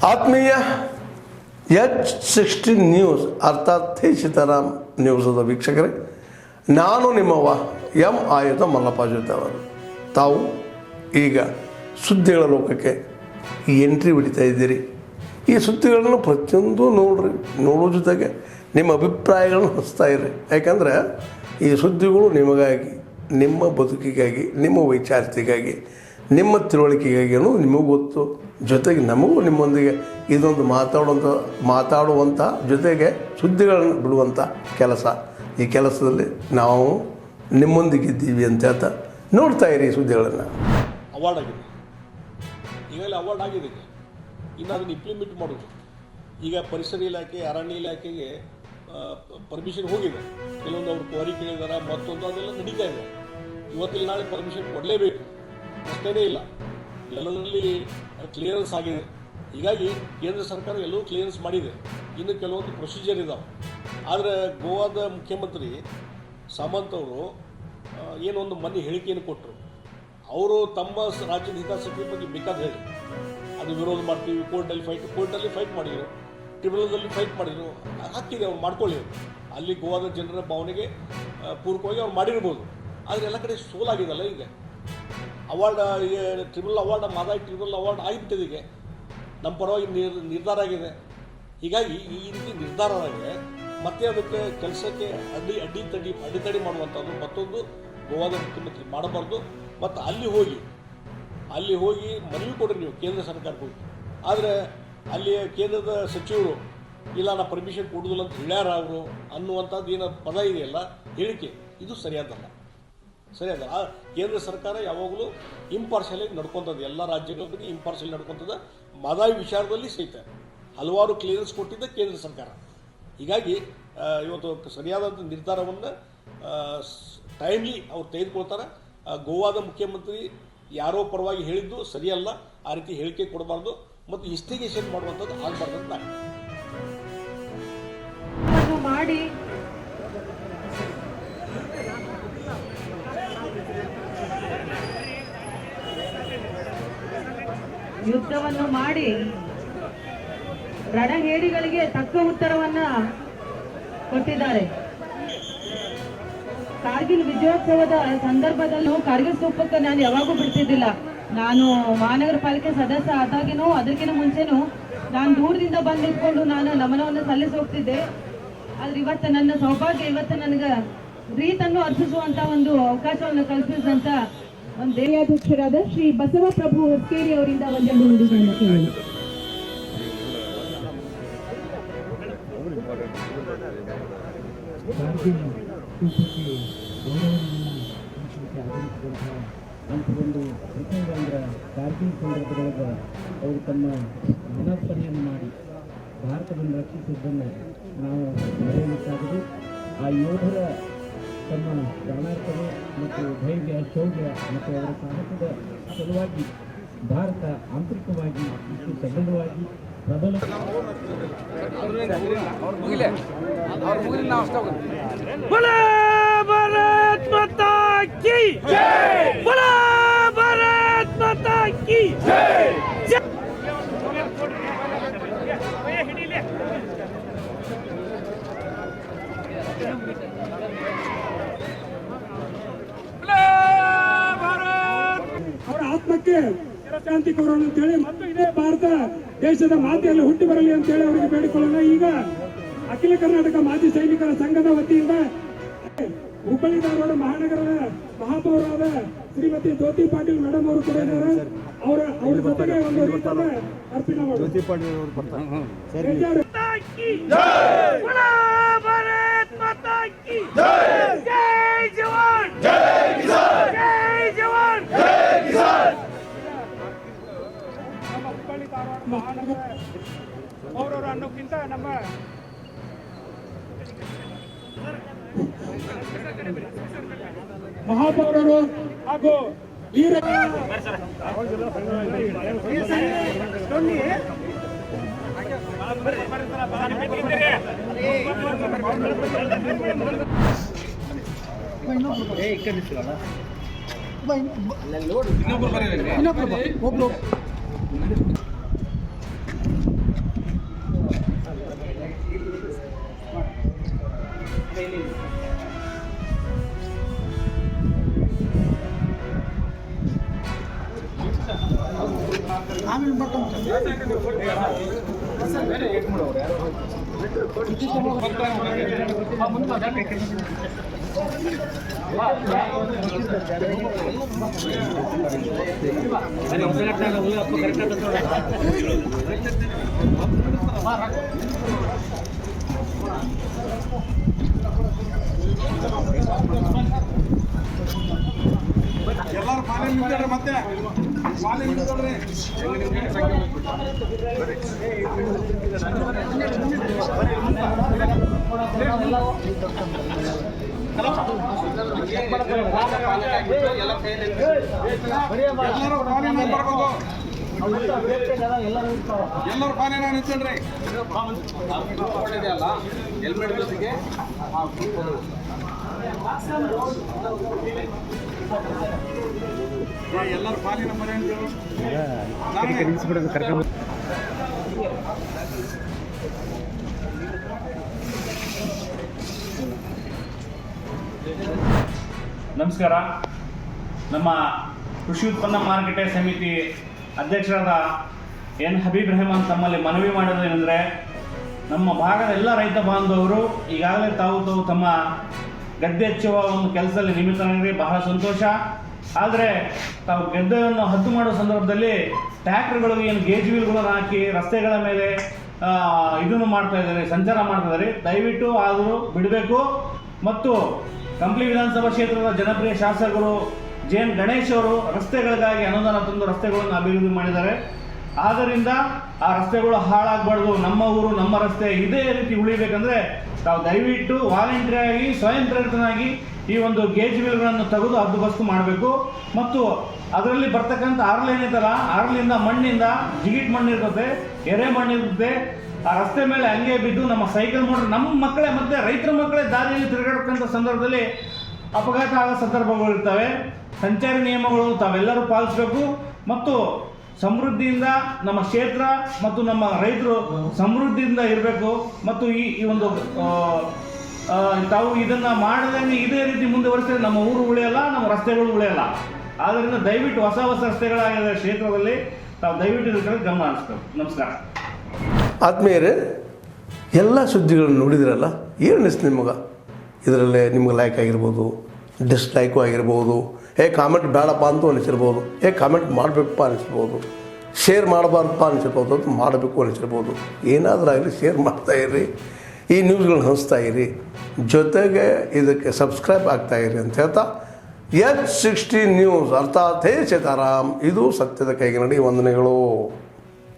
ಆತ್ಮೀಯ H16 news ಅರ್ಥಾತ್ ಥೇ ಸೀತಾರಾಮ್ ನ್ಯೂಸದ ವೀಕ್ಷಕರೇ, ನಾನು ನಿಮ್ಮವ ಎಂ ಆಯುಧ ಮಲ್ಲಪ್ಪ ಜೊತೆ ಅವರು. ತಾವು ಈಗ ಸುದ್ದಿಗಳ ಲೋಕಕ್ಕೆ ಎಂಟ್ರಿ ಹೊಡಿತಾ ಇದ್ದೀರಿ. ಈ ಸುದ್ದಿಗಳನ್ನು ಪ್ರತಿಯೊಂದು ನೋಡೋ ಜೊತೆಗೆ ನಿಮ್ಮ ಅಭಿಪ್ರಾಯಗಳನ್ನು ಹಚ್ತಾ ಇರ್ರಿ. ಯಾಕಂದರೆ ಈ ಸುದ್ದಿಗಳು ನಿಮಗಾಗಿ, ನಿಮ್ಮ ಬದುಕಿಗಾಗಿ, ನಿಮ್ಮ ವೈಚಾರಿಕೆಗಾಗಿ, ನಿಮ್ಮ ತಿಳುವಳಿಕೆಗಾಗಿಯೂ ನಿಮಗೂ ಗೊತ್ತು. ಜೊತೆಗೆ ನಮಗೂ ನಿಮ್ಮೊಂದಿಗೆ ಇದೊಂದು ಮಾತಾಡುವಂಥ ಜೊತೆಗೆ ಸುದ್ದಿಗಳನ್ನು ಬಿಡುವಂಥ ಕೆಲಸ. ಈ ಕೆಲಸದಲ್ಲಿ ನಾವು ನಿಮ್ಮೊಂದಿಗಿದ್ದೀವಿ ಅಂತ ಹೇಳ್ತಾ ನೋಡ್ತಾ ಇರಿ ಈ ಸುದ್ದಿಗಳನ್ನು. ಅವಾರ್ಡ್ ಆಗಿದೆ, ಈಗಲೇ ಅವಾರ್ಡ್ ಆಗಿದೆ. ಇನ್ನು ಅದನ್ನು ಇಂಪ್ಲಿಮೆಂಟ್ ಮಾಡೋದು. ಈಗ ಪರಿಸರ ಇಲಾಖೆ, ಅರಣ್ಯ ಇಲಾಖೆಗೆ ಪರ್ಮಿಷನ್ ಹೋಗಿದೆ. ಕೆಲವೊಂದು ಅವರು ಕ್ವಾರಿ ಕೇಳಿದಾರೆ, ಮತ್ತೊಂದು ಅದೆಲ್ಲ ನಡೀತಾ ಇದೆ. ಇವತ್ತಿಲ್ಲ ನಾಳೆ ಪರ್ಮಿಷನ್ ಕೊಡಲೇಬೇಕು, ಅಷ್ಟೇ ಇಲ್ಲ. ಎಲ್ಲದರಲ್ಲಿ ಕ್ಲಿಯರೆನ್ಸ್ ಆಗಿದೆ. ಹೀಗಾಗಿ ಕೇಂದ್ರ ಸರ್ಕಾರ ಎಲ್ಲವೂ ಕ್ಲಿಯರೆನ್ಸ್ ಮಾಡಿದೆ. ಇನ್ನು ಕೆಲವೊಂದು ಪ್ರೊಸೀಜರ್ ಇದ್ದಾವೆ. ಆದರೆ ಗೋವಾದ ಮುಖ್ಯಮಂತ್ರಿ ಸಾಮಂತ್ ಅವರು ಏನೊಂದು ಮೊನ್ನೆ ಹೇಳಿಕೆಯನ್ನು ಕೊಟ್ಟರು. ಅವರು ತಮ್ಮ ರಾಜ್ಯದ ಹಿತಾಸಕ್ತಿ ಬಗ್ಗೆ ಬೇಕಾದ ಹೇಳಿ ಅದು ವಿರೋಧ ಮಾಡ್ತೀವಿ, ಕೋರ್ಟಲ್ಲಿ ಫೈಟ್ ಮಾಡಿದರು, ಟ್ರಿಬ್ಯುನಲ್ದಲ್ಲಿ ಫೈಟ್ ಮಾಡಿದರು. ಹಾಕಿದೆ, ಅವ್ರು ಮಾಡ್ಕೊಳ್ಳಿ. ಅಲ್ಲಿ ಗೋವಾದ ಜನರ ಭಾವನೆಗೆ ಪೂರಕವಾಗಿ ಅವ್ರು ಮಾಡಿರ್ಬೋದು. ಆದರೆ ಎಲ್ಲ ಕಡೆ ಸೋಲಾಗಿದಲ್ಲ. ಈಗ award, tribunal award, Mahadayi tribunal award ಆಗಿಬಿಟ್ಟಿದೆ. ಈಗ ನಮ್ಮ ಪರವಾಗಿ ನಿರ್ಧಾರ ಆಗಿದೆ. ಹೀಗಾಗಿ ಈ ರೀತಿ ನಿರ್ಧಾರ ಆಗಿದೆ. ಮತ್ತೆ ಅದಕ್ಕೆ ಕೆಲಸಕ್ಕೆ ಅಡೆತಡೆ ಮಾಡುವಂಥದ್ದು ಮತ್ತೊಂದು ಗೋವಾದ ಮುಖ್ಯಮಂತ್ರಿ ಮಾಡಬಾರ್ದು. ಮತ್ತು ಅಲ್ಲಿ ಹೋಗಿ ಮನವಿ ಕೊಡ್ರಿ ನೀವು ಕೇಂದ್ರ ಸರ್ಕಾರಕ್ಕೆ ಹೋಗಿ. ಆದರೆ ಅಲ್ಲಿ ಕೇಂದ್ರದ ಸಚಿವರು ಇಲ್ಲ ನಾ ಪರ್ಮಿಷನ್ ಕೊಡುವುದಿಲ್ಲ ಅಂತ ಹೇಳ್ಯಾರ ಅವರು ಅನ್ನುವಂಥದ್ದು ಏನೋ ಪದ ಇದೆಯಲ್ಲ, ಹೇಳಿಕೆ, ಇದು ಸರಿಯಾದಲ್ಲ. ಕೇಂದ್ರ ಸರ್ಕಾರ ಯಾವಾಗಲೂ ಇಂಪಾರ್ಷಿಯಲಾಗಿ ನಡ್ಕೊತದೆ. ಎಲ್ಲ ರಾಜ್ಯಗಳ ಬಗ್ಗೆ ಇಂಪಾರ್ಷಿಯಲ್ ನಡ್ಕೊತದೆ. ಮಾದಾಯಿ ವಿಚಾರದಲ್ಲಿ ಸಹಿತ ಹಲವಾರು ಕ್ಲಿಯರೆನ್ಸ್ ಕೊಟ್ಟಿದ್ದ ಕೇಂದ್ರ ಸರ್ಕಾರ. ಹೀಗಾಗಿ ಇವತ್ತು ಸರಿಯಾದಂಥ ನಿರ್ಧಾರವನ್ನು ಟೈಮ್ಲಿ ಅವ್ರು ತೆಗೆದುಕೊಳ್ತಾರೆ. ಗೋವಾದ ಮುಖ್ಯಮಂತ್ರಿ ಯಾರೋ ಪರವಾಗಿ ಹೇಳಿದ್ದು ಸರಿಯಲ್ಲ. ಆ ರೀತಿ ಹೇಳಿಕೆ ಕೊಡಬಾರ್ದು ಮತ್ತು ಇನ್ವೆಸ್ಟಿಗೇಷನ್ ಮಾಡುವಂಥದ್ದು ಆಗಬಾರ್ದು ಅಂತ ಮಾಡಿ ಯುದ್ಧವನ್ನು ಮಾಡಿ ರಣಹೇಡಿಗಳಿಗೆ ತಕ್ಕ ಉತ್ತರವನ್ನ ಕೊಟ್ಟಿದ್ದಾರೆ. ಕಾರ್ಗಿಲ್ ವಿಜಯೋತ್ಸವದ ಸಂದರ್ಭದಲ್ಲೂ ಕಾರ್ಗಿಲ್ ಸ್ತೂಪಕ್ಕೆ ನಾನು ಯಾವಾಗೂ ಬಿಡ್ತಿದ್ದಿಲ್ಲ. ನಾನು ಮಹಾನಗರ ಪಾಲಿಕೆ ಸದಸ್ಯ ಆದಾಗಿನೂ ಅದಕ್ಕಿಂತ ಮುಂಚೆನೂ ನಾನು ದೂರದಿಂದ ಬಂದು ನಿಂತ್ಕೊಂಡು ನಾನು ನಮನವನ್ನು ಸಲ್ಲಿಸಿ ಹೋಗ್ತಿದ್ದೆ. ಆದ್ರೆ ಇವತ್ತು ನನ್ನ ಸೌಭಾಗ್ಯ, ಇವತ್ತು ನನಗೆ ರೀತನ್ನು ಅರ್ಪಿಸುವಂತ ಒಂದು ಅವಕಾಶವನ್ನು ಕಲ್ಪಿಸಿದಂತ ಒಂದು ದೇವಾಧ್ಯಕ್ಷರಾದ ಶ್ರೀ ಬಸವಪ್ರಭು ಹೊಸ್ಕೇರಿ ಅವರಿಂದ ಒಂದೆರಡು ನುಡಿಗಳನ್ನು ಕೇಳಿ. ಅಂಥದ್ದೊಂದು ಪ್ರಸಂಗ ಅಂದ್ರೆ ಕಾರ್ಗಿಲ್ ಸಂದರ್ಭದೊಳಗೆ ಅವರು ತಮ್ಮ ಮನಸ್ಪನೆಯನ್ನು ಮಾಡಿ ಭಾರತವನ್ನು ರಕ್ಷಿಸಿದ್ದನ್ನು ನಾವು ಮರೆಯಲಿಕ್ಕಾಗದು. ಆ ಯೋಧರ ತಮ್ಮ ಪ್ರಾಣಾರ್ಪಣೆ ಮತ್ತು ಧೈರ್ಯ, ಶೌರ್ಯ ಮತ್ತು ಅವರ ಸಾಹಸದ ಸಲುವಾಗಿ ಭಾರತ ಆಂತರಿಕವಾಗಿ ಇಷ್ಟು ಸದೃಢವಾಗಿ ಪ್ರಬಲ भारत माता की जय, बोला भारत माता की जय. ಅವರ ಆತ್ಮಕ್ಕೆ ಶಾಂತಿ ಕೋರೋಣ ಅಂತ ಹೇಳಿ ಮತ್ತು ಇದೇ ಭಾರತ ದೇಶದ ಮಾತೆಯಲ್ಲಿ ಹುಟ್ಟಿ ಬರಲಿ ಅಂತ ಹೇಳಿ ಅವರಿಗೆ ಬೇಡಿಕೊಳ್ಳೋಣ. ಈಗ ಅಖಿಲ ಕರ್ನಾಟಕ ಮಾಜಿ ಸೈನಿಕರ ಸಂಘದ ವತಿಯಿಂದ ಹುಬ್ಬಳ್ಳಿ ಧಾರವಾಡ ಮಹಾನಗರದ ಮಹಾಪೌರಾದ ಶ್ರೀಮತಿ ಜ್ಯೋತಿ ಪಾಟೀಲ್ ಮೇಡಮ್ ಅವರು ಕೂಡ ಇದ್ದಾರೆ. ಅವ್ರ ಜೊತೆಗೆ ಒಂದು ರೀತಿಯ ಅರ್ಪಣೆ ಜ್ಯೋತಿ ಪಾಟೀಲ್ ಅವರು ಬರ್ತಾರೆ. ನಮ್ಮ ಹುಬ್ಬಳ್ಳಿ ಧಾರವಾಡ ಮಹಾನಗರ ಪೌರರು ಅನ್ನೋಕ್ಕಿಂತ ನಮ್ಮ ಮಹಾಪೌರರು ಹಾಗೂ ವೀರ ಇನ್ನೊಬ್ರು ಎಲ್ಲರೂ ಪಾಲನೆ ನಿಂತ್ಕೊಳ್ರಿ, ಮತ್ತೆ ಪಾಲನೆ ನಿಂತ್ಕೊಳ್ರಿ. ಎಲ್ಲರೂ ಪಾಲನೆ ಮಾಡ್ಬೇಕು. ಎಲ್ಲರೂ ಪಾಲನೆ ನಿಂತ್ಕೊಳ್ರಿ. ಹೆಲ್ಮೆಟ್ ಜೊತೆಗೆ ಎಲ್ಲರೂ ಪಾಲಿನ ಮನೆ ನಮಸ್ಕಾರ. ನಮ್ಮ ಕೃಷಿ ಉತ್ಪನ್ನ ಮಾರುಕಟ್ಟೆ ಸಮಿತಿ ಅಧ್ಯಕ್ಷರಾದ ಎನ್ ಹಬೀಬ್ ರೆಹಮಾನ್ ತಮ್ಮಲ್ಲಿ ಮನವಿ ಮಾಡೋದೇನೆಂದರೆ, ನಮ್ಮ ಭಾಗದ ಎಲ್ಲ ರೈತ ಬಾಂಧವರು ಈಗಾಗಲೇ ತಾವು ತಮ್ಮ ಗದ್ದೆ ಹೆಚ್ಚುವ ಒಂದು ಕೆಲಸದಲ್ಲಿ ನಿಮಿತ್ತರಾಗಿ ಬಹಳ ಸಂತೋಷ. ಆದರೆ ತಾವು ಗದ್ದೆಯನ್ನು ಹದ್ದು ಮಾಡುವ ಸಂದರ್ಭದಲ್ಲಿ ಟ್ರ್ಯಾಕ್ಟರ್ಗಳಿಗೆ ಏನು ಗೇಜ್ ವೀಲ್ಗಳನ್ನು ಹಾಕಿ ರಸ್ತೆಗಳ ಮೇಲೆ ಇದನ್ನು ಮಾಡ್ತಾ ಇದ್ದಾರೆ, ಸಂಚಾರ ಮಾಡ್ತಾ ಇದ್ದಾರೆ. ದಯವಿಟ್ಟು ಆದರೂ ಬಿಡಬೇಕು. ಮತ್ತು ಕಂಪ್ಲಿ ವಿಧಾನಸಭಾ ಕ್ಷೇತ್ರದ ಜನಪ್ರಿಯ ಶಾಸಕರು ಜೆ.ಎನ್. ಗಣೇಶ್ ಅವರು ರಸ್ತೆಗಳಿಗಾಗಿ ಅನುದಾನ ತಂದು ರಸ್ತೆಗಳನ್ನು ಅಭಿವೃದ್ಧಿ ಮಾಡಿದ್ದಾರೆ. ಆದ್ದರಿಂದ ಆ ರಸ್ತೆಗಳು ಹಾಳಾಗಬಾರ್ದು. ನಮ್ಮ ಊರು ನಮ್ಮ ರಸ್ತೆ ಇದೇ ರೀತಿ ಉಳಿಬೇಕಂದ್ರೆ ತಾವು ದಯವಿಟ್ಟು ವಾಲಂಟಿಯರಾಗಿ ಸ್ವಯಂ ಪ್ರೇರಿತನಾಗಿ ಈ ಒಂದು ಗೇಜ್ ವೀಲ್ಗಳನ್ನು ತೆಗೆದು ಹದ್ದುಬಸ್ತು ಮಾಡಬೇಕು. ಮತ್ತು ಅದರಲ್ಲಿ ಬರ್ತಕ್ಕಂಥ ಆರ್ಲ್ ಏನಿತ್ತಲ್ಲ, ಆರ್ಲಿಂದ ಮಣ್ಣಿಂದ ಜಿಗಿಟ್ ಮಣ್ಣು ಇರ್ತದೆ, ಎರೆ ಮಣ್ಣು ಇರುತ್ತೆ. ಆ ರಸ್ತೆ ಮೇಲೆ ಹಂಗೆ ಬಿದ್ದು ನಮ್ಮ ಸೈಕಲ್ ಮೋಟ್ರ್ ನಮ್ಮ ಮಕ್ಕಳೇ ಮತ್ತು ರೈತರ ಮಕ್ಕಳೇ ದಾರಿಯಲ್ಲಿ ತಿರುಗಾಡತಕ್ಕಂಥ ಸಂದರ್ಭದಲ್ಲಿ ಅಪಘಾತ ಆಗೋ ಸಂದರ್ಭಗಳು ಇರ್ತವೆ. ಸಂಚಾರಿ ನಿಯಮಗಳು ತಾವೆಲ್ಲರೂ ಪಾಲಿಸಬೇಕು. ಮತ್ತು ಸಮೃದ್ಧಿಯಿಂದ ನಮ್ಮ ಕ್ಷೇತ್ರ ಮತ್ತು ನಮ್ಮ ರೈತರು ಸಮೃದ್ಧಿಯಿಂದ ಇರಬೇಕು. ಮತ್ತು ಈ ಒಂದು ತಾವು ಇದನ್ನು ಮಾಡದಂಗೆ ಇದೇ ರೀತಿ ಮುಂದುವರಿಸಿದ್ರೆ ನಮ್ಮ ಊರು ಉಳಿಯಲ್ಲ, ನಮ್ಮ ರಸ್ತೆಗಳು ಉಳಿಯಲ್ಲ. ಆದ್ದರಿಂದ ದಯವಿಟ್ಟು ಹೊಸ ರಸ್ತೆಗಳಾಗಿರೋ ಕ್ಷೇತ್ರದಲ್ಲಿ ತಾವು ದಯವಿಟ್ಟು ಇದ್ರ ಕಡೆ ಗಮನ ಹರಿಸ್ಬೇಕು. ನಮಸ್ಕಾರ. ಆತ್ಮೀಯರೇ, ಎಲ್ಲ ಸುದ್ದಿಗಳನ್ನು ನೋಡಿದ್ರಲ್ಲ, ಏನು ಅನಿಸ್ತು ನಿಮಗೆ? ಇದರಲ್ಲೇ ನಿಮ್ಗೆ ಲೈಕ್ ಆಗಿರ್ಬೋದು, ಡಿಸ್ಲೈಕು ಆಗಿರ್ಬೋದು, ಕಾಮೆಂಟ್ ಬೇಡಪ್ಪ ಅಂತೂ ಅನಿಸಿರ್ಬೋದು, ಕಾಮೆಂಟ್ ಮಾಡಬೇಕಪ್ಪ ಅನಿಸ್ಬೋದು, ಶೇರ್ ಮಾಡಬಾರ್ದಪ್ಪ ಅನಿಸಿರ್ಬೋದು, ಅದು ಮಾಡಬೇಕು ಅನಿಸಿರ್ಬೋದು. ಏನಾದರೂ ಆಗಲಿ ಶೇರ್ ಮಾಡ್ತಾಯಿರಿ, ಈ ನ್ಯೂಸ್ಗಳನ್ನ ಹಂಚ್ತಾ ಇರಿ, ಜೊತೆಗೆ ಇದಕ್ಕೆ ಸಬ್ಸ್ಕ್ರೈಬ್ ಆಗ್ತಾಯಿರಿ ಅಂತ ಹೇಳ್ತಾ H16 ನ್ಯೂಸ್ ಅರ್ಥಾತ್ ಹೇ ಸೀತಾರಾಮ್, ಇದು ಸತ್ಯದ ಕೈಗೆ ನಡಿ. ವಂದನೆಗಳು.